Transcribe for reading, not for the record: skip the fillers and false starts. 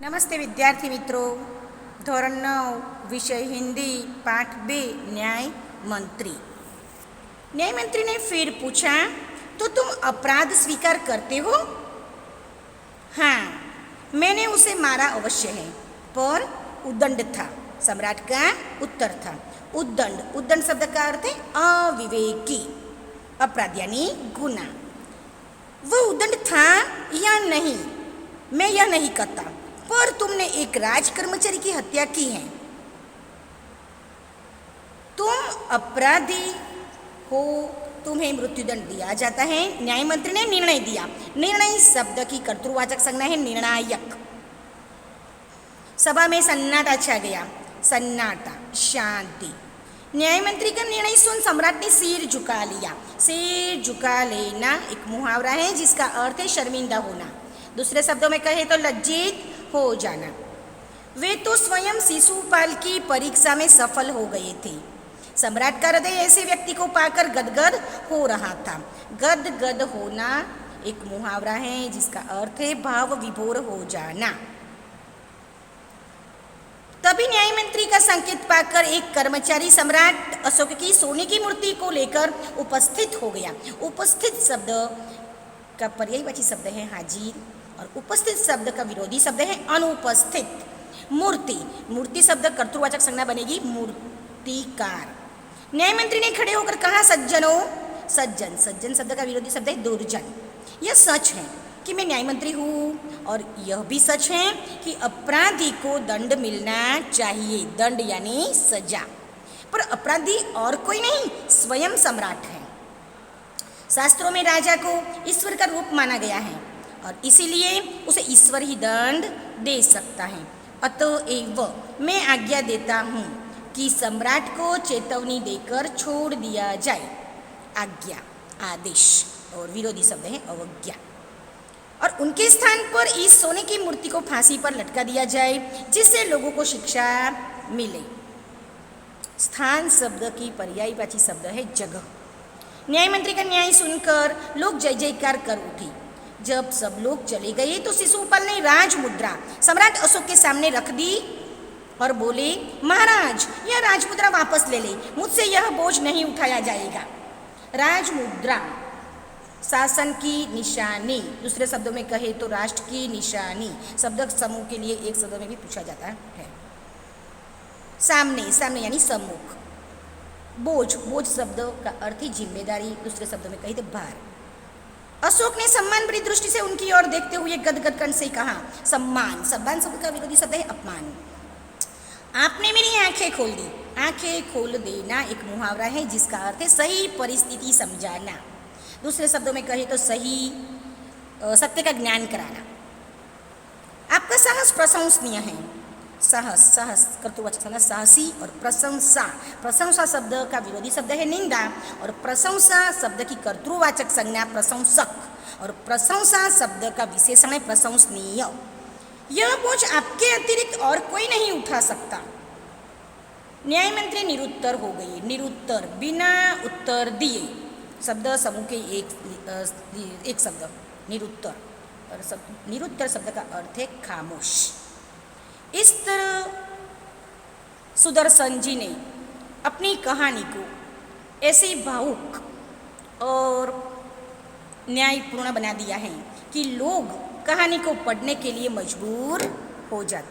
નમસ્તે વિદ્યાર્થી મિત્રો. ધોરણ 9 વિષય हिंदी पाठ 2 न्याय मंत्री. न्याय मंत्री ने फिर पूछा, तो तुम अपराध स्वीकार करते हो? हाँ, मैंने उसे मारा अवश्य है, पर उद्दंड था. सम्राट का उत्तर था. उद्दंड, उद्दंड शब्द का अर्थ है अविवेकी. अपराध यानी गुना. वह उद्दंड था या नहीं, मैं यह नहीं कहता, पर तुमने एक राज कर्मचारी की हत्या की है. तुम अपराधी हो, तुम्हें मृत्युदंड दिया जाता है. न्याय मंत्री ने निर्णय दिया. निर्णय शब्द की कर्तृवाचक संज्ञा है निर्णायक. सभा में सन्नाटा छा गया. सन्नाटा, शांति. न्याय मंत्री का निर्णय सुन सम्राट ने सिर झुका लिया. सिर झुका लेना एक मुहावरा है जिसका अर्थ है शर्मिंदा होना. दूसरे शब्दों में कहे तो लज्जित हो जाना. वे तो स्वयं शिशुपाल की परीक्षा में सफल हो गए थे. सम्राट का हृदय ऐसे व्यक्ति को पाकर गदगद हो रहा था. गदगद होना एक मुहावरा है जिसका अर्थ है भाव विभोर हो जाना. तभी न्याय मंत्री का संकेत पाकर एक कर्मचारी सम्राट अशोक की सोने की मूर्ति को लेकर उपस्थित हो गया. उपस्थित शब्द का पर्यायवाची शब्द है हाजिर और उपस्थित शब्द का विरोधी शब्द है अनुपस्थित. मूर्ति, मूर्ति शब्द कर्तृवाचक संज्ञा बनेगी मूर्तिकार. न्याय मंत्री ने खड़े होकर कहा, सज्जनों. सज्जन, सज्जन शब्द का विरोधी शब्द है दुर्जन. यह सच है कि मैं न्याय मंत्री हूँ और यह भी सच है कि अपराधी को दंड मिलना चाहिए. दंड यानी सजा. पर अपराधी और कोई नहीं, स्वयं सम्राट है. शास्त्रों में राजा को ईश्वर का रूप माना गया है और इसीलिए उसे ईश्वर ही दंड दे सकता है. अतएव मैं आज्ञा देता हूँ कि सम्राट को चेतावनी देकर छोड़ दिया जाए. आज्ञा, आदेश और विरोधी शब्द है अवज्ञा. और उनके स्थान पर इस सोने की मूर्ति को फांसी पर लटका दिया जाए जिससे लोगों को शिक्षा मिले. स्थान शब्द की पर्यायवाची शब्द है जगह. न्याय मंत्री का न्याय सुनकर लोग जय जयकार कर उठे. जब सब लोग चले गए तो शिशुपाल ने राज मुद्रा सम्राट अशोक के सामने रख दी और बोले, महाराज यह राज मुद्रा वापस ले ले, मुझसे यह बोझ नहीं उठाया जाएगा. राज मुद्रा शासन की निशानी. दूसरे शब्दों में कहे तो राष्ट्र की निशानी. शब्द समूह के लिए एक शब्द में भी पूछा जाता है. सामने, सामने यानी सम्मुख. बोझ, बोझ शब्द का अर्थ ही जिम्मेदारी. दूसरे शब्दों में कही तो भार. अशोक ने सम्मान भरी दृष्टि से उनकी ओर देखते हुए गदगद कंठ से कहा, सम्मान. सम्मान शब्द का विरोधी शब्द है अपमान. आपने मेरी आंखें खोल दी. आंखें खोल देना एक मुहावरा है जिसका अर्थ है सही परिस्थिति समझाना. दूसरे शब्दों में कहे तो सही सत्य का ज्ञान कराना. आपका साहस प्रशंसनीय है. साहस, साहस कर्तृवाचक साहसी और प्रशंसा. प्रशंसा शब्द का विरोधी शब्द है निंदा और प्रशंसा शब्द की कर्तृवाचक संज्ञा प्रशंसक और प्रशंसा शब्द का विशेषण है प्रशंसनीय. यह बोझ आपके अतिरिक्त और कोई नहीं उठा सकता. न्याय मंत्री निरुत्तर हो गए. निरुत्तर, बिना उत्तर दिए. शब्द समूह के एक शब्द निरुत्तर. और निरुत्तर शब्द का अर्थ है खामोश. इस तरह सुदर्शन जी ने अपनी कहानी को ऐसे भावुक और न्यायपूर्ण बना दिया है कि लोग कहानी को पढ़ने के लिए मजबूर हो जाते हैं.